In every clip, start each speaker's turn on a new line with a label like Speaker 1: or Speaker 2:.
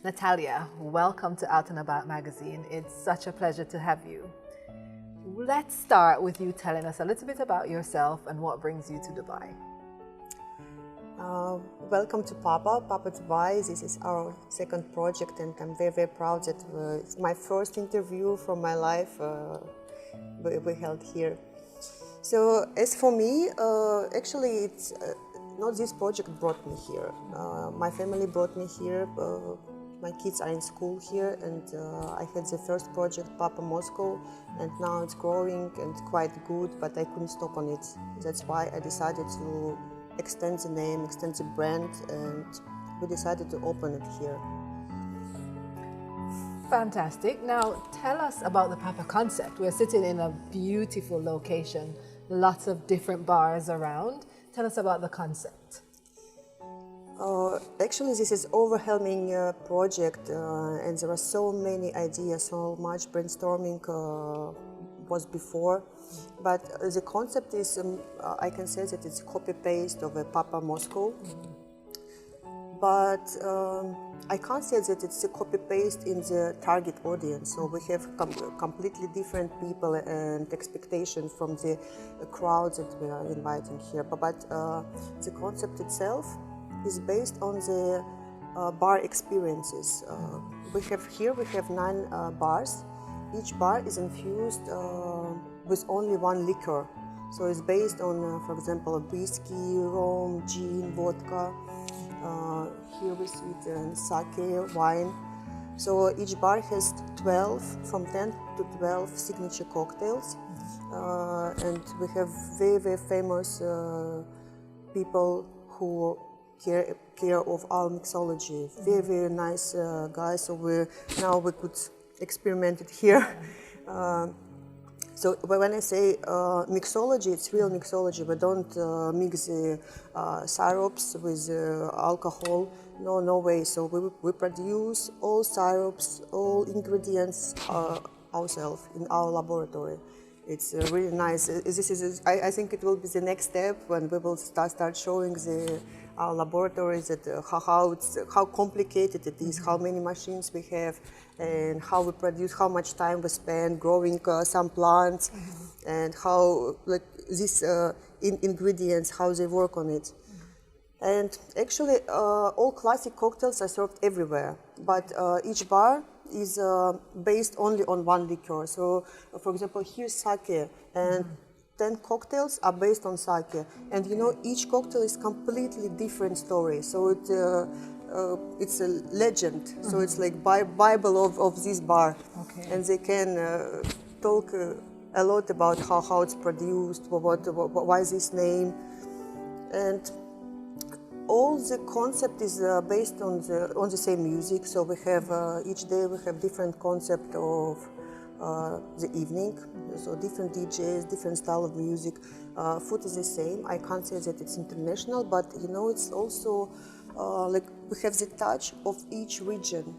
Speaker 1: Natalia, welcome to Out and About magazine. It's such a pleasure to have you. Let's start with you telling us a little bit about yourself and what brings you to Dubai.
Speaker 2: Welcome to Papa Dubai. This is our second project, and I'm very, very proud that it's my first interview from my life we held here. So as for me, actually it's not this project brought me here. My family brought me here. My kids are in school here, and I had the first project, Papa Moscow, and now it's growing and quite good, but I couldn't stop on it. That's why I decided to extend the name, extend the brand, and we decided to open it here.
Speaker 1: Fantastic. Now tell us about the Papa concept. We're sitting in a beautiful location, lots of different bars around. Tell us about the concept.
Speaker 2: Actually, this is overwhelming project, and there are so many ideas, so much brainstorming was before. But the concept is, I can say that it's copy-paste of a Papa Moscow. But I can't say that it's a copy-paste in the target audience. So we have completely different people and expectations from the crowds that we are inviting here. But the concept itself is based on the bar experiences. We have 9 bars. Each bar is infused with only one liquor. So it's based on, for example, whiskey, rum, gin, vodka. Here we see it sake, wine. So each bar has from 10 to 12 signature cocktails. And we have very, very famous people who care of our mixology. Very, very nice guys. So now we could experiment it here. So when I say mixology, it's real mixology. We don't mix the syrups with alcohol. No way. So we produce all syrups, all ingredients ourselves in our laboratory. It's really nice. I think it will be the next step when we will start showing our laboratories that how complicated it is, how many machines we have, and how we produce, how much time we spend growing some plants, and how these ingredients, how they work on it. And actually, all classic cocktails are served everywhere, but each bar is based only on one liquor. So, for example, here's sake, and 10 cocktails are based on sake. And you know, each cocktail is completely different story. So it's a legend. So it's like Bible of this bar.
Speaker 1: Okay.
Speaker 2: And they can talk a lot about how it's produced, why this name. And all the concept is based on the same music. So we have each day we have different concept of the evening. So different DJs, different style of music. Food is the same. I can't say that it's international, but you know, it's also like we have the touch of each region.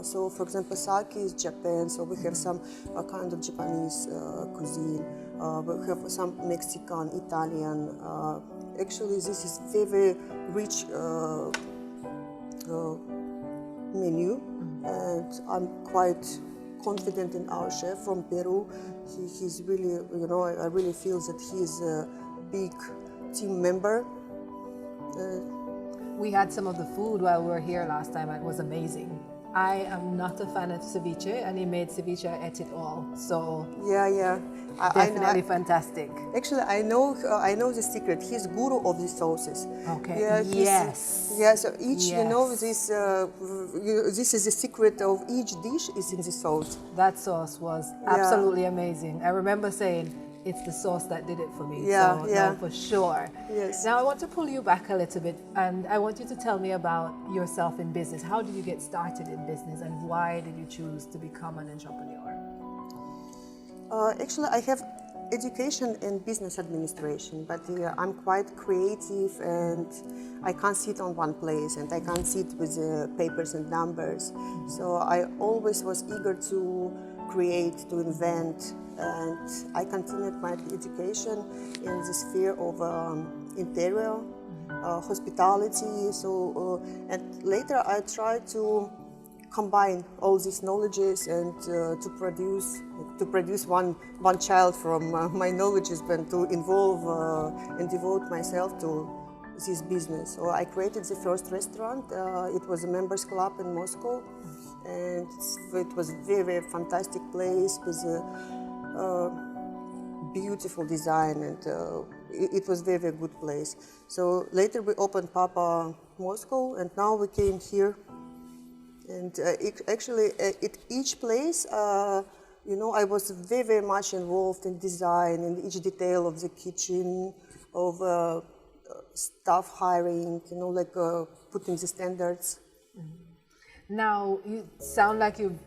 Speaker 2: So for example, sake is Japan. So we have some kind of Japanese cuisine. We have some Mexican, Italian. Actually, this is very rich menu, and I'm quite confident in our chef from Peru. He's really, you know, I really feel that he's a big team member.
Speaker 1: We had some of the food while we were here last time, and it was amazing. I am not a fan of ceviche, and he made ceviche, I ate it all. So
Speaker 2: yeah.
Speaker 1: Definitely fantastic.
Speaker 2: Actually, I know the secret. He's guru of the sauces.
Speaker 1: Okay.
Speaker 2: Yeah,
Speaker 1: Yes.
Speaker 2: Yeah. So each,
Speaker 1: Yes.
Speaker 2: you know, this is the secret of each dish is in the sauce.
Speaker 1: That sauce was absolutely amazing. I remember saying it's the sauce that did it for me.
Speaker 2: Yeah,
Speaker 1: so,
Speaker 2: yeah.
Speaker 1: No, for sure.
Speaker 2: Yes.
Speaker 1: Now I want to pull you back a little bit, and I want you to tell me about yourself in business. How did you get started in business, and why did you choose to become an entrepreneur?
Speaker 2: Actually, I have education in business administration, but I'm quite creative, and I can't sit on one place, and I can't sit with papers and numbers. So I always was eager to create, to invent, and I continued my education in the sphere of interior, hospitality. So and later I tried to combine all these knowledges and to produce one child from my knowledges, and to involve and devote myself to this business. So I created the first restaurant. It was a members club in Moscow, and it was a very, very fantastic place with a beautiful design, and it was very, very good place. So later we opened Papa Moscow, and now we came here. And actually, at each place, you know, I was very, very much involved in design, in each detail of the kitchen, of staff hiring, you know, like putting the standards.
Speaker 1: Now, you sound like you've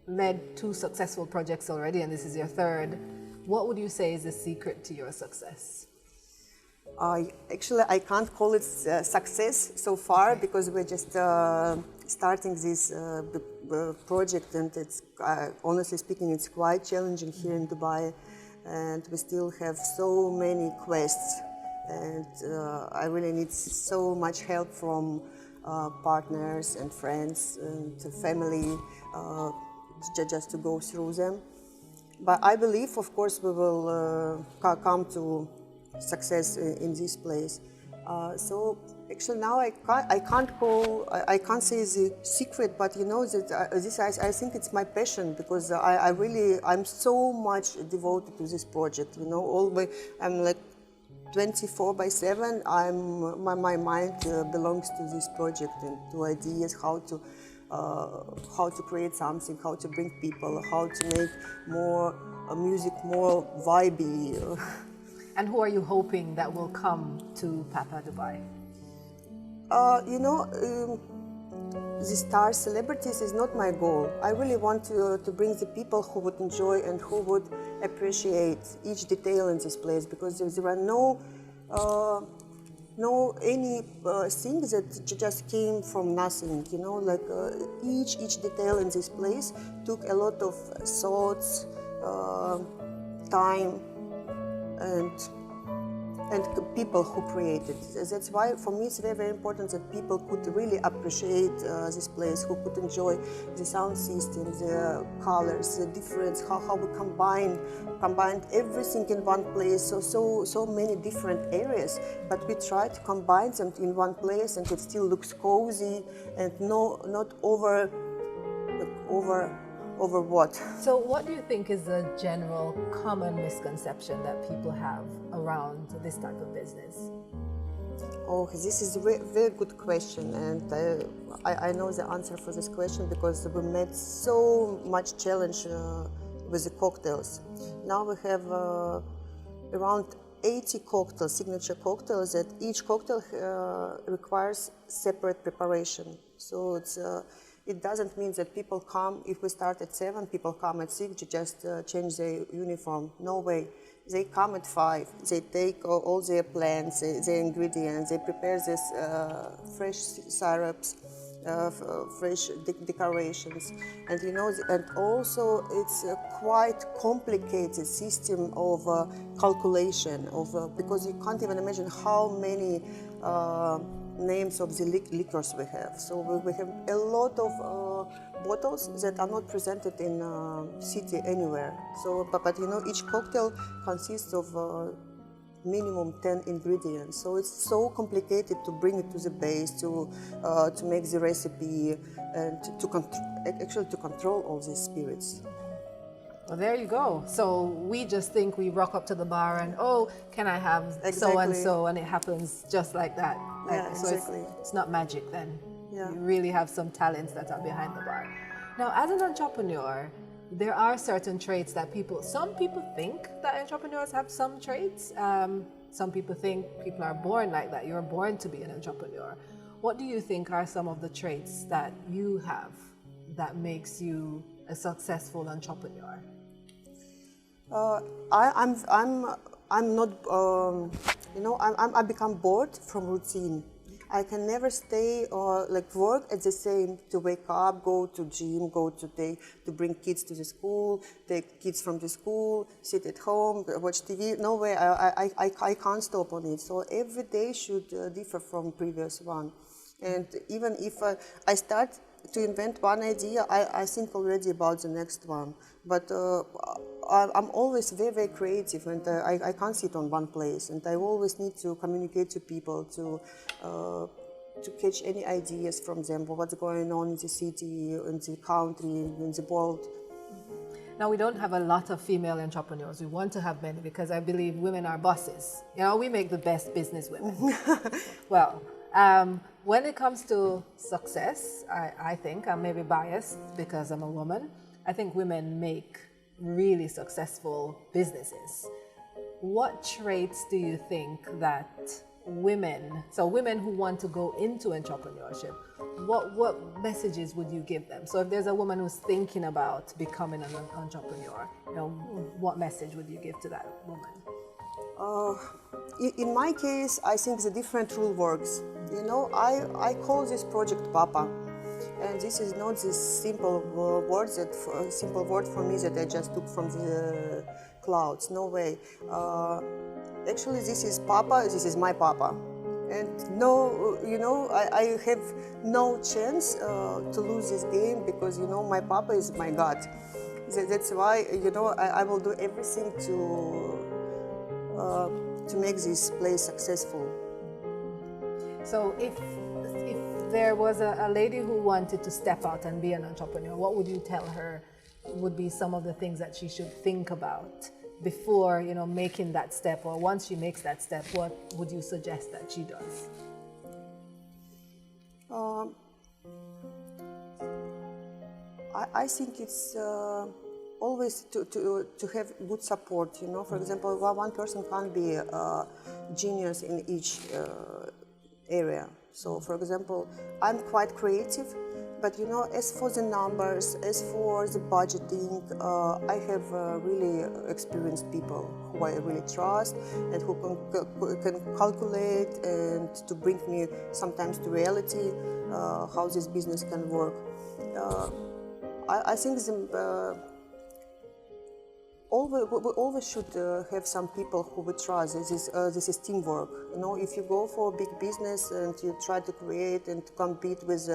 Speaker 1: led 2 successful projects already, and this is your 3rd. What would you say is the secret to your success?
Speaker 2: Actually, I can't call it success so far, because we're just starting this project, and it's honestly speaking, it's quite challenging here in Dubai, and we still have so many quests, and I really need so much help from partners and friends and family just to go through them. But I believe, of course, we will come to success in this place. So actually now I can't say the secret, but you know that I think it's my passion, because I'm so much devoted to this project. You know, I'm like 24/7. My mind belongs to this project and to ideas, how to create something, how to bring people, how to make more music more vibey.
Speaker 1: And who are you hoping that will come to Papa Dubai?
Speaker 2: You know, the star celebrities is not my goal. I really want to bring the people who would enjoy and who would appreciate each detail in this place, because there are no any thing that just came from nothing. You know, like each detail in this place took a lot of thoughts, time, and people who created. That's why for me it's very, very important that people could really appreciate this place, who could enjoy the sound system, the colors, the difference, how we combined everything in one place, so many different areas, but we try to combine them in one place, and it still looks cozy and not over what.
Speaker 1: So what do you think is a general common misconception that people have around this type of business?
Speaker 2: Oh, this is a very good question, and I know the answer for this question, because we met so much challenge with the cocktails. Now we have around 80 cocktails, signature cocktails, that each cocktail requires separate preparation. So it doesn't mean that people come, if we start at 7, people come at 6 to just change their uniform. No way. They come at 5. They take all their plants, their ingredients, they prepare this fresh syrups, fresh decorations. And you know, and also it's a quite complicated system of calculation, because you can't even imagine how many names of the liquors we have. So we have a lot of bottles that are not presented in city anywhere. So, but you know, each cocktail consists of minimum 10 ingredients. So it's so complicated to bring it to the base, to make the recipe, and to control all these spirits.
Speaker 1: Well, there you go. So we just think we rock up to the bar and, oh, can I have so-and-so? And it happens just like that.
Speaker 2: Yeah,
Speaker 1: so
Speaker 2: exactly.
Speaker 1: it's not magic then.
Speaker 2: Yeah.
Speaker 1: You really have some talents that are behind the bar. Now, as an entrepreneur, there are certain traits that some people think that entrepreneurs have some traits. Some people think people are born like that. You're born to be an entrepreneur. What do you think are some of the traits that you have that makes you a successful entrepreneur?
Speaker 2: I'm not, you know, I become bored from routine. I can never stay or work at the same, to wake up, go to gym, to bring kids to the school, take kids from the school, sit at home, watch TV. No way, I can't stop on it. So every day should differ from previous one. And even if I start to invent one idea, I think already about the next one. But I'm always very, very creative, and I can't sit on one place. And I always need to communicate to people, to catch any ideas from them, what's going on in the city, in the country, in the world.
Speaker 1: Now, we don't have a lot of female entrepreneurs. We want to have many because I believe women are bosses. You know, we make the best business women. Well, when it comes to success, I think, I'm maybe biased because I'm a woman, I think women make really successful businesses. What traits do you think that women who want to go into entrepreneurship, what messages would you give them? So if there's a woman who's thinking about becoming an entrepreneur, you know, what message would you give to that woman?
Speaker 2: In my case, I think the different rule works. You know, I call this project Papa, and this is not this simple word for me that I just took from the clouds. No way. Actually, this is Papa. This is my Papa, and no, you know, I have no chance to lose this game because you know my Papa is my God. That's why you know I will do everything to make this place successful.
Speaker 1: So if there was a lady who wanted to step out and be an entrepreneur, what would you tell her would be some of the things that she should think about before, you know, making that step, or once she makes that step, what would you suggest that she does?
Speaker 2: I think it's always to have good support. You know, for example, one person can't be a genius in each area. So, for example, I'm quite creative, but you know, as for the numbers, as for the budgeting, I have really experienced people who I really trust and who can calculate and to bring me sometimes to reality how this business can work. I think we always should have some people who we trust. This is teamwork. You know, if you go for a big business and you try to create and to compete with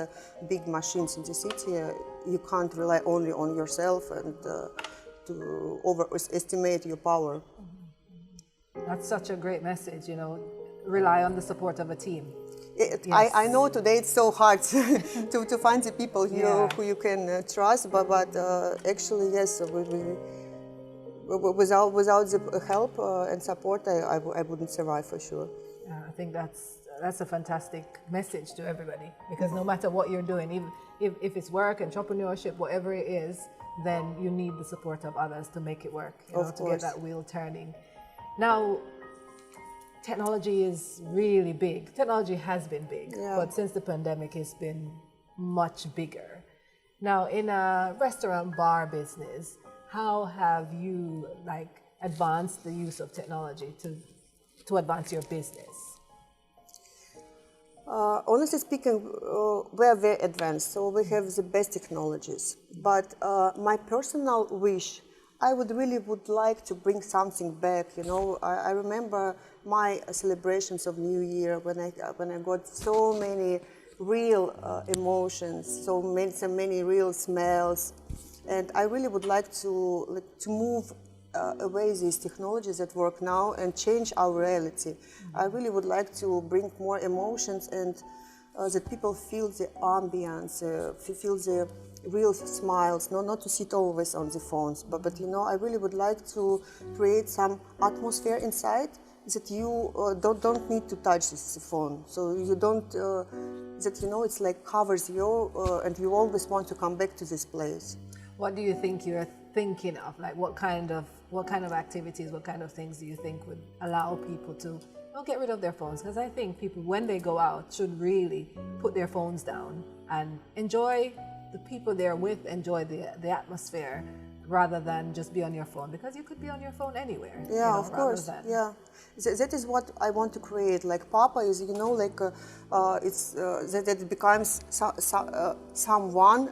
Speaker 2: big machines in the city, you can't rely only on yourself and to overestimate your power.
Speaker 1: That's such a great message, you know, rely on the support of a team.
Speaker 2: Yes. I know today it's so hard to find the people who you can trust, but actually, yes, without the help and support, I wouldn't survive for sure.
Speaker 1: I think that's a fantastic message to everybody, because no matter what you're doing, even if it's work, entrepreneurship, whatever it is, then you need the support of others to make it work, you know, to get that wheel turning. Now, technology is really big. Technology has been big, but since the pandemic, it's been much bigger. Now, in a restaurant bar business, how have you advanced the use of technology to advance your business?
Speaker 2: Honestly speaking, we are very advanced, so we have the best technologies. But my personal wish, I would like to bring something back. You know, I remember my celebrations of New Year when I got so many real emotions, so many real smells, and I really would like to move away these technologies that work now and change our reality. Mm-hmm. I really would like to bring more emotions and that people feel the ambience, feel the real smiles, not to sit always on the phones, but you know, I really would like to create some atmosphere inside that you don't need to touch this phone, so you don't, that you know, it's like covers you and you always want to come back to this place.
Speaker 1: What do you think you're thinking of? Like what kind of activities, what kind of things do you think would allow people to get rid of their phones? Because I think people, when they go out, should really put their phones down and enjoy the people they're with, enjoy the atmosphere, rather than just be on your phone, because you could be on your phone anywhere.
Speaker 2: Yeah, you know, of course. Yeah, that is what I want to create. Like Papa is, you know, like it's that it becomes someone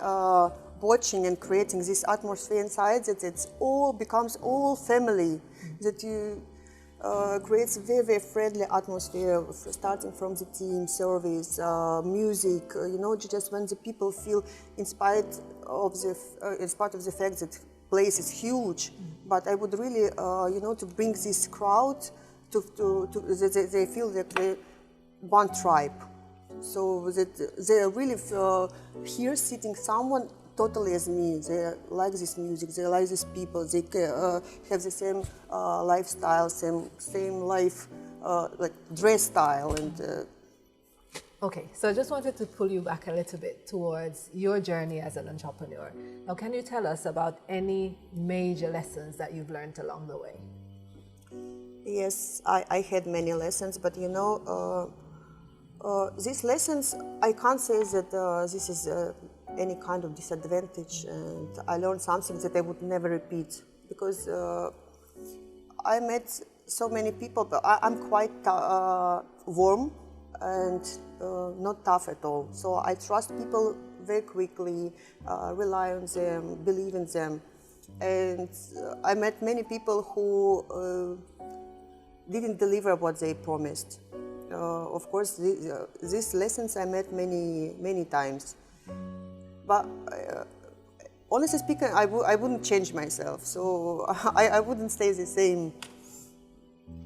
Speaker 2: watching and creating this atmosphere inside, that it's all becomes all family. Mm-hmm. That you creates very, very friendly atmosphere, starting from the team, service, music. Just when the people feel, in spite of the fact that place is huge, but I would really, to bring this crowd they feel that they one tribe, so that they are really here sitting someone totally as me. They like this music, they like these people, they have the same lifestyle, same life, like dress style and.
Speaker 1: Okay, so I just wanted to pull you back a little bit towards your journey as an entrepreneur. Now, can you tell us about any major lessons that you've learned along the way?
Speaker 2: Yes, I had many lessons, but these lessons, I can't say that this is any kind of disadvantage, and I learned something that I would never repeat, because I met so many people, but I'm quite warm and not tough at all. So I trust people very quickly, rely on them, believe in them. And I met many people who didn't deliver what they promised. Of course, these lessons I met many times. But honestly speaking, I wouldn't change myself. So I wouldn't stay the same.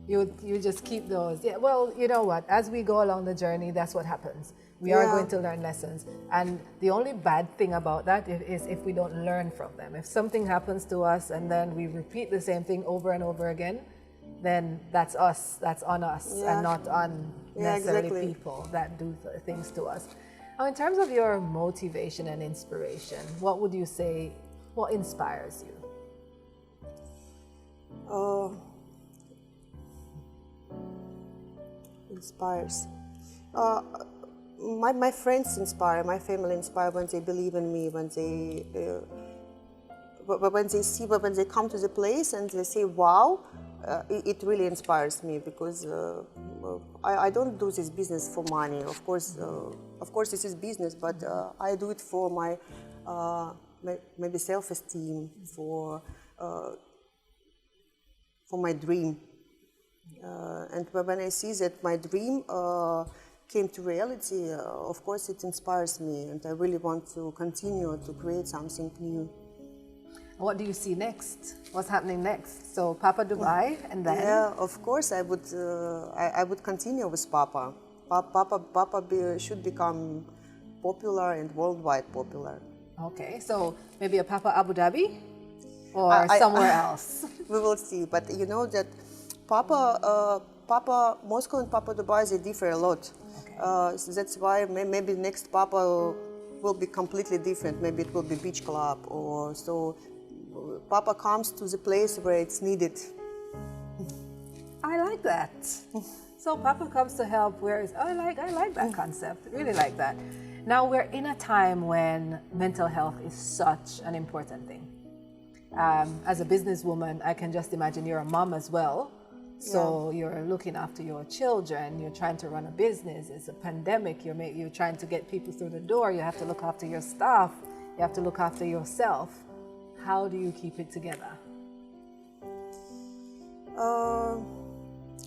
Speaker 1: You just keep those. Yeah, well, you know what? As we go along the journey, that's what happens. We are going to learn lessons. And the only bad thing about that is if we don't learn from them. If something happens to us and then we repeat the same thing over and over again, then that's us. That's on us and not on necessarily people that do things to us. Now, in terms of your motivation and inspiration, what would you say, what inspires you?
Speaker 2: Inspires. My friends inspire, my family inspire when they believe in me, when they when they come to the place and they say, wow, it really inspires me, because I don't do this business for money. Of course, this is business, but I do it for my maybe self-esteem, for my dream. And when I see that my dream came to reality, of course it inspires me, and I really want to continue to create something new.
Speaker 1: What do you see next? What's happening next? So Papa Dubai, and then?
Speaker 2: Yeah, of course I would continue with Papa. Papa should become popular and worldwide popular.
Speaker 1: Okay, so maybe a Papa Abu Dhabi or somewhere else?
Speaker 2: We will see, but you know that Papa Moscow and Papa Dubai, they differ a lot. Okay. So that's why maybe next Papa will be completely different. Maybe it will be beach club, or so. Papa comes to the place where it's needed.
Speaker 1: I like that. So Papa comes to help where it's, I like that concept. Really like that. Now we're in a time when mental health is such an important thing. As a businesswoman, I can just imagine you're a mom as well. So you're looking after your children, you're trying to run a business, it's a pandemic, you're trying to get people through the door, you have to look after your staff, you have to look after yourself. How do you keep it together?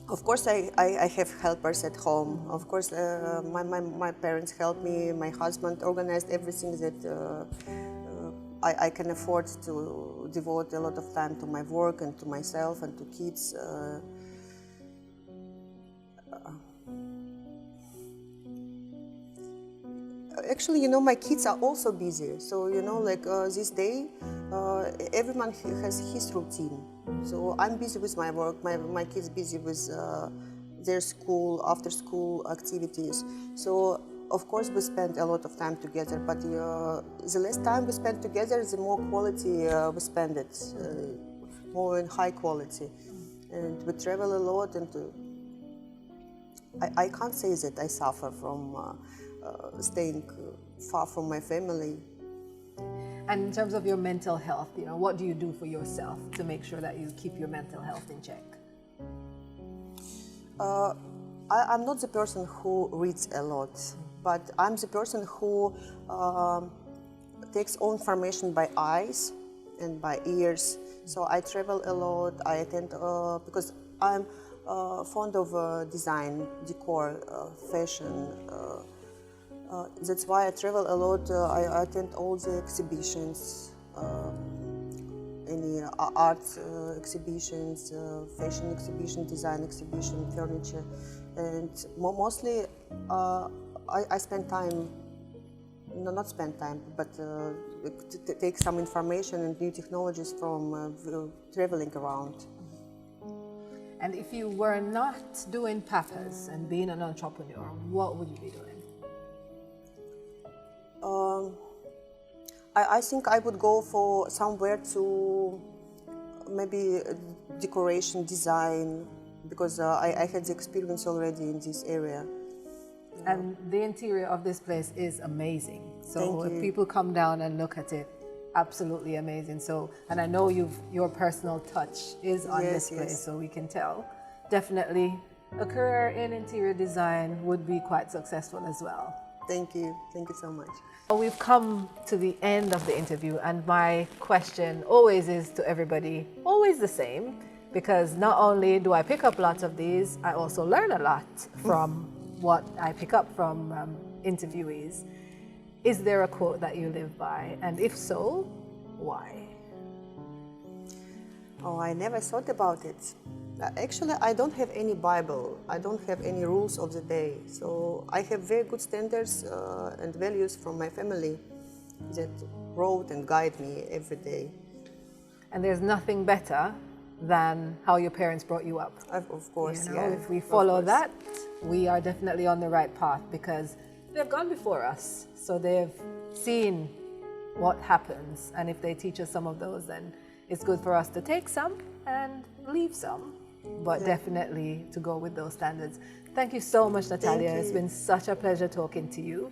Speaker 2: Of course, I have helpers at home. Of course, my parents help me, my husband organized everything that I can afford to devote a lot of time to my work and to myself and to kids. Actually, my kids are also busy. So, like this day, everyone has his routine. So I'm busy with my work, my kids busy with their school, after school activities. So of course we spend a lot of time together, but the less time we spend together, the more quality we spend it, more in high quality. And we travel a lot, and I can't say that I suffer from staying far from my family.
Speaker 1: And in terms of your mental health, what do you do for yourself to make sure that you keep your mental health in check?
Speaker 2: I'm not the person who reads a lot, but I'm the person who takes all information by eyes and by ears. So I travel a lot. I attend because I'm fond of design, decor, fashion. That's why I travel a lot. I attend all the exhibitions, any art exhibitions, fashion exhibition, design exhibition, furniture, and mostly I spend time. No, not spend time, but take some information and new technologies from traveling around.
Speaker 1: And if you were not doing Papa's and being an entrepreneur, what would you be doing?
Speaker 2: I think I would go for somewhere to maybe decoration, design, because I had the experience already in this area.
Speaker 1: And the interior of this place is amazing. So
Speaker 2: Thank
Speaker 1: if
Speaker 2: you.
Speaker 1: people come down and look at it, absolutely amazing. So, and I know your personal touch is on
Speaker 2: Yes,
Speaker 1: this place,
Speaker 2: yes.
Speaker 1: so we can tell. Definitely a career in interior design would be quite successful as well.
Speaker 2: Thank you so much.
Speaker 1: We've come to the end of the interview, and my question always is to everybody, always the same, because not only do I pick up lots of these, I also learn a lot from what I pick up from interviewees. Is there a quote that you live by? And if so, why?
Speaker 2: Oh, I never thought about it. Actually, I don't have any Bible. I don't have any rules of the day. So I have very good standards and values from my family that wrote and guide me every day.
Speaker 1: And there's nothing better than how your parents brought you up.
Speaker 2: Of course,
Speaker 1: You know,
Speaker 2: yeah.
Speaker 1: if we
Speaker 2: of
Speaker 1: follow
Speaker 2: course.
Speaker 1: that, we are definitely on the right path because they've gone before us. So they've seen what happens. And if they teach us some of those, then it's good for us to take some and leave some. But definitely to go with those standards. Thank you so much, Natalia.
Speaker 2: Thank
Speaker 1: It's
Speaker 2: you.
Speaker 1: been such a pleasure talking to you.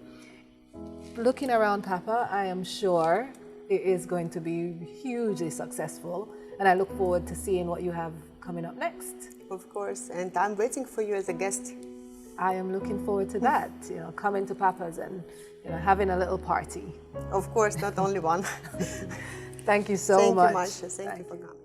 Speaker 1: Looking around Papa, I am sure it is going to be hugely successful. And I look forward to seeing what you have coming up next.
Speaker 2: Of course, and I'm waiting for you as a guest.
Speaker 1: I am looking forward to that, you know, coming to Papa's and, you know, having a little party.
Speaker 2: Of course, not only one.
Speaker 1: Thank you so
Speaker 2: Thank
Speaker 1: much.
Speaker 2: you, Marsha. Thank you for coming.